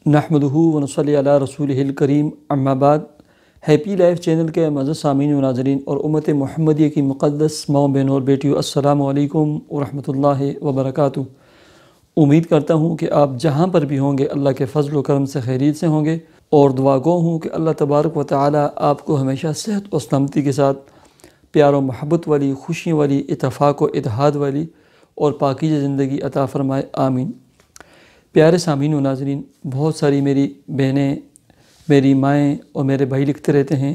نحمدہ و نصلی علی رسولہ الکریم اما بعد۔ ہیپی لائف چینل کے معزز سامعین و ناظرین اور امت محمدیہ کی مقدس ماؤں بہنوں اور بیٹیوں، السلام علیکم ورحمۃ اللہ وبرکاتہ۔ امید کرتا ہوں کہ آپ جہاں پر بھی ہوں گے اللہ کے فضل و کرم سے خیریت سے ہوں گے، اور دعا گو ہوں کہ اللہ تبارک و تعالی آپ کو ہمیشہ صحت و سلامتی کے ساتھ پیار و محبت والی، خوشیوں والی، اتفاق و اتحاد والی اور پاکیزہ زندگی عطا فرمائے، آمین۔ پیارے سامعین و ناظرین، بہت ساری میری بہنیں، میری مائیں اور میرے بھائی لکھتے رہتے ہیں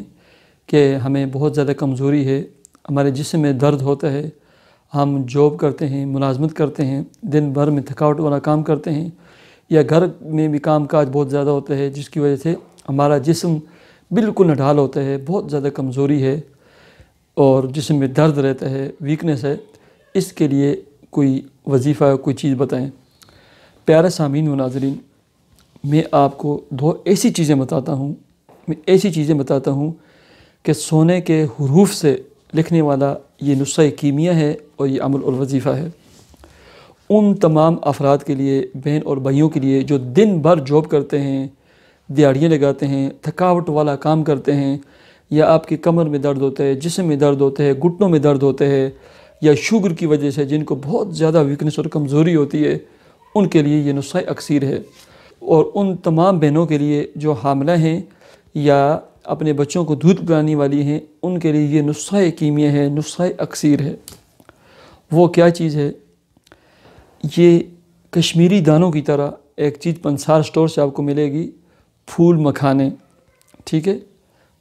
کہ ہمیں بہت زیادہ کمزوری ہے، ہمارے جسم میں درد ہوتا ہے، ہم جاب کرتے ہیں، ملازمت کرتے ہیں، دن بھر میں تھکاوٹ والا کام کرتے ہیں، یا گھر میں بھی کام کاج بہت زیادہ ہوتا ہے جس کی وجہ سے ہمارا جسم بالکل نڈھال ہوتا ہے، بہت زیادہ کمزوری ہے اور جسم میں درد رہتا ہے، ویکنس ہے۔ اس کے لیے کوئی وظیفہ، کوئی چیز بتائیں۔ پیارے سامعین و ناظرین، میں آپ کو دو ایسی چیزیں بتاتا ہوں کہ سونے کے حروف سے لکھنے والا یہ نسخہ کیمیا ہے اور یہ عمل اور وظیفہ ہے ان تمام افراد کے لیے، بہن اور بھائیوں کے لیے جو دن بھر جاب کرتے ہیں، دیہڑیاں لگاتے ہیں، تھکاوٹ والا کام کرتے ہیں، یا آپ کی کمر میں درد ہوتا ہے، جسم میں درد ہوتا ہے، گھٹنوں میں درد ہوتا ہے، یا شوگر کی وجہ سے جن کو بہت زیادہ ویکنس اور کمزوری ہوتی ہے، ان کے لیے یہ نسخہ اکسیر ہے۔ اور ان تمام بہنوں کے لیے جو حاملہ ہیں یا اپنے بچوں کو دودھ پلانے والی ہیں، ان کے لیے یہ نسخہ کیمیا ہے، نسخہ اکسیر ہے۔ وہ کیا چیز ہے؟ یہ کشمیری دانوں کی طرح ایک چیز پنسار سٹور سے آپ کو ملے گی، پھول مکھانے، ٹھیک ہے؟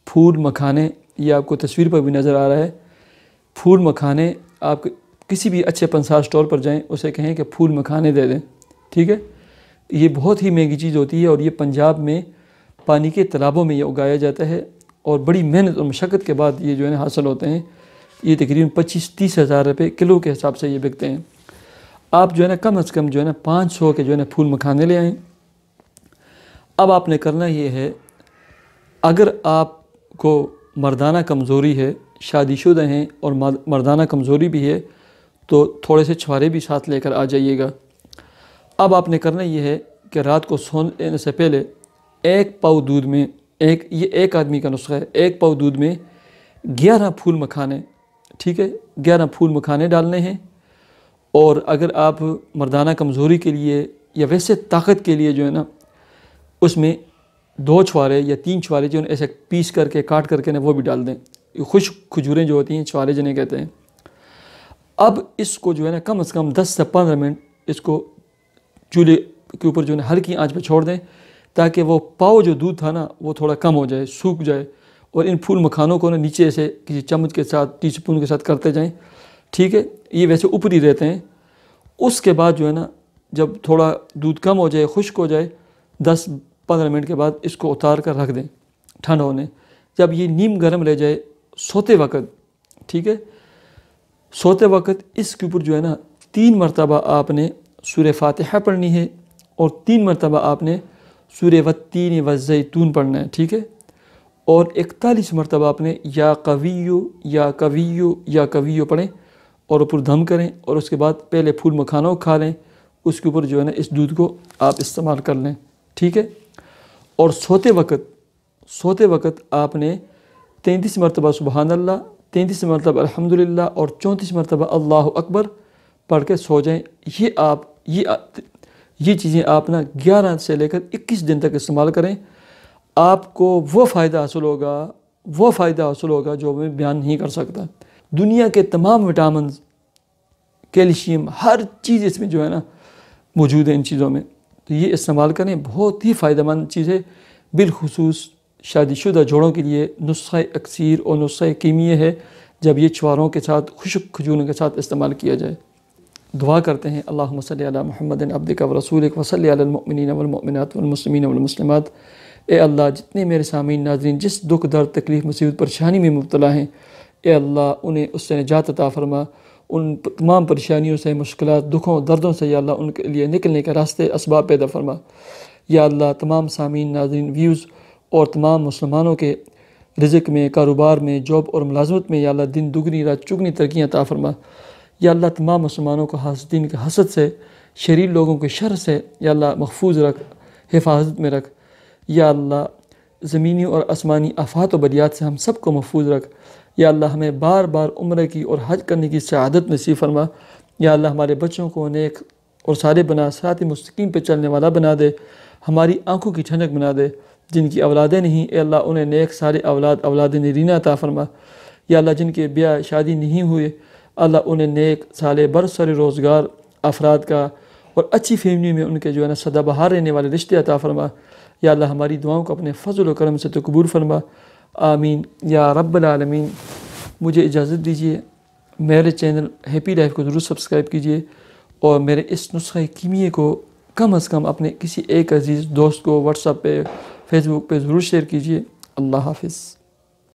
پھول مکھانے، یہ آپ کو تصویر پر بھی نظر آ رہا ہے۔ پھول مکھانے، آپ کسی بھی اچھے پنسار سٹور پر جائیں، اسے کہیں کہ پھول مکھانے دے دیں، ٹھیک ہے؟ یہ بہت ہی مہنگی چیز ہوتی ہے اور یہ پنجاب میں پانی کے تالابوں میں یہ اگایا جاتا ہے اور بڑی محنت اور مشقت کے بعد یہ جو ہے حاصل ہوتے ہیں۔ یہ تقریباً 25-30 ہزار روپے کلو کے حساب سے یہ بکتے ہیں۔ آپ جو ہے نا کم از کم جو ہے نا 500 کے جو ہے نا پھول مکھانے لے آئیں۔ اب آپ نے کرنا یہ ہے، اگر آپ کو مردانہ کمزوری ہے، شادی شدہ ہیں اور مردانہ کمزوری بھی ہے، تو تھوڑے سے چھوارے بھی ساتھ لے کر آ جائیے گا۔ اب آپ نے کرنا یہ ہے کہ رات کو سونے سے پہلے ایک پاؤ دودھ میں، یہ ایک آدمی کا نسخہ ہے، ایک پاؤ دودھ میں 11 پھول مکھانے، ٹھیک ہے، 11 پھول مکھانے ڈالنے ہیں۔ اور اگر آپ مردانہ کمزوری کے لیے یا ویسے طاقت کے لیے جو ہے نا، اس میں 2 چھوارے یا 3 چھوارے جو ہے ایسے پیس کر کے کاٹ کر کے نا وہ بھی ڈال دیں۔ خشک کھجوریں جو ہوتی ہیں، چھوارے جنہیں کہتے ہیں۔ اب اس کو جو ہے نا کم از کم 10 سے 15 منٹ اس کو چولہے کے اوپر جو ہے نا ہلکی آنچ پہ چھوڑ دیں، تاکہ وہ پاؤ جو دودھ تھا نا وہ تھوڑا کم ہو جائے، سوکھ جائے، اور ان پھول مکھانوں کو نا نیچے سے کسی چمچ کے ساتھ، ٹی اسپون کے ساتھ کرتے جائیں، ٹھیک ہے؟ یہ ویسے اوپر ہی رہتے ہیں۔ اس کے بعد جو ہے نا جب تھوڑا دودھ کم ہو جائے، خشک ہو جائے، 10-15 منٹ کے بعد اس کو اتار کر رکھ دیں ٹھنڈا ہونے۔ جب یہ نیم گرم رہ جائے سوتے وقت، ٹھیک ہے، سوتے وقت اس کے اوپر جو ہے نا 3 مرتبہ آپ نے سورہ فاتحہ پڑھنی ہے اور 3 مرتبہ آپ نے سورہ والتین والزیتون پڑھنا ہے، ٹھیک ہے؟ اور 41 مرتبہ آپ نے یا قویو یا قویو یا قویو پڑھیں اور اوپر دم کریں، اور اس کے بعد پہلے پھول مکھانوں کھا لیں، اس کے اوپر جو ہے نا اس دودھ کو آپ استعمال کر لیں، ٹھیک ہے؟ اور سوتے وقت آپ نے 33 مرتبہ سبحان اللہ، 33 مرتبہ الحمدللہ اور 34 مرتبہ اللہ اکبر پڑھ کے سو جائیں۔ یہ چیزیں آپ نا 11 سے لے کر 21 دن تک استعمال کریں۔ آپ کو وہ فائدہ حاصل ہوگا جو میں بیان نہیں کر سکتا۔ دنیا کے تمام وٹامنز، کیلشیم، ہر چیز اس میں جو ہے نا موجود ہے ان چیزوں میں، تو یہ استعمال کریں، بہت ہی فائدہ مند چیز ہے، بالخصوص شادی شدہ جوڑوں کے لیے نسخہ اکسیر اور نسخہ کیمیا ہے، جب یہ چھواروں کے ساتھ، خشک کھجوروں کے ساتھ استعمال کیا جائے۔ دعا کرتے ہیں، اللہم صلی علی محمد عبدک و رسولک وصلی علی المؤمنین والمؤمنات والمسلمین والمسلمات۔ اے اللہ، جتنے میرے سامعین ناظرین جس دکھ درد تکلیف مصیبت پریشانی میں مبتلا ہیں، اے اللہ انہیں اس سے نجات عطا فرما، ان تمام پریشانیوں سے، مشکلات، دکھوں، دردوں سے یا اللہ ان کے لیے نکلنے کے راستے، اسباب پیدا فرما۔ یا اللہ تمام سامعین ناظرین ویوز اور تمام مسلمانوں کے رزق میں، کاروبار میں، جاب اور ملازمت میں یا اللہ دن دگنی رات چگنی ترقیاں عطا فرما۔ یا اللہ تمام مسلمانوں کو حاسدین کے حسد سے، شریر لوگوں کے شر سے یا اللہ محفوظ رکھ، حفاظت میں رکھ۔ یا اللہ زمینی اور آسمانی آفات و بلیات سے ہم سب کو محفوظ رکھ۔ یا اللہ ہمیں بار بار عمرہ کی اور حج کرنے کی سعادت نصیب فرما۔ یا اللہ ہمارے بچوں کو نیک اور صالح بنا، صراط مستقیم پہ چلنے والا بنا دے، ہماری آنکھوں کی ٹھنڈک بنا دے۔ جن کی اولادیں نہیں، اے اللہ انہیں نیک صالح اولاد نرینہ عطا فرما۔ یا اللہ جن کے بیاہ شادی نہیں ہوئے، اللہ انہیں نیک صالح برسر روزگار افراد کا اور اچھی فیملی میں ان کے جو ہے نا سدا بہار رہنے والے رشتے عطا فرما۔ یا اللہ ہماری دعاؤں کو اپنے فضل و کرم سے تو قبول فرما، آمین یا رب العالمین۔ مجھے اجازت دیجیے، میرے چینل ہیپی لائف کو ضرور سبسکرائب کیجیے اور میرے اس نسخہ کیمیے کو کم از کم اپنے کسی ایک عزیز دوست کو واٹس ایپ پہ، فیس بک پہ ضرور شیئر کیجیے۔ اللہ حافظ۔